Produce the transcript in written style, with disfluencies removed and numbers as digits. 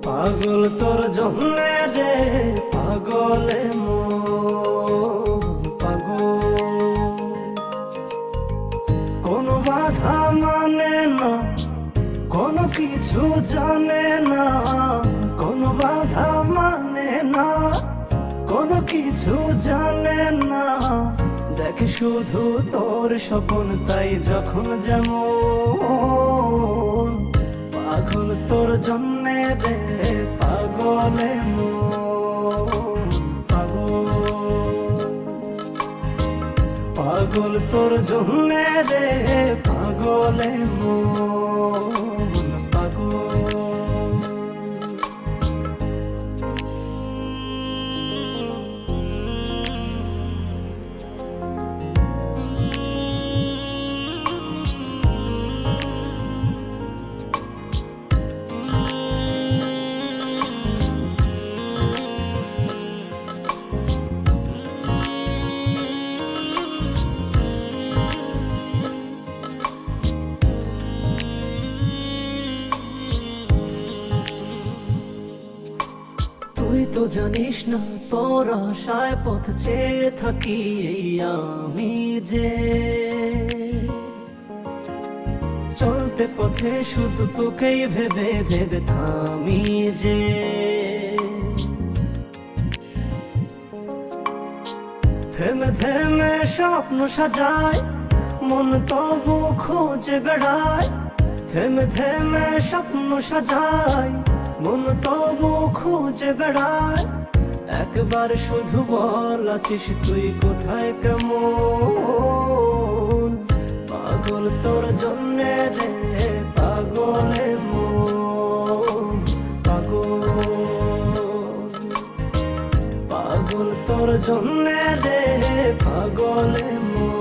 পাগল তোর জন্যে রে পাগলে মন পাগল। কোনো বাধা মানে না, কোনো কিছু জানে না, কোনো বাধা মানে না, কোনো কিছু জানে না। দেখ শুধু তোর স্বপ্ন তাই যখন যেমন পাগল তোর জন্যে রে পাগলে মন পাগল। পাগল তোর জন্যে রে পাগলে মন পাগল। তুই তো জানিস না তোর আশায় পথ চেয়ে থাকি এই আমি যে, চলতে পথে শুধু তোকেই ভেবে ভেবে থামি যে। থেমে থেমে স্বপ্ন সাজায় মন তবু খোঁজে বেড়ায়, থেমে থেমে স্বপ্ন সাজায় মন তবু খুঁজে বেড়ায়। একবার শুধু বল আছিস তুই কোথায় কেমন, পাগল তোর জন্যে রে পাগলে মন পাগল। পাগল তোর জন্যে রে পাগলে মন।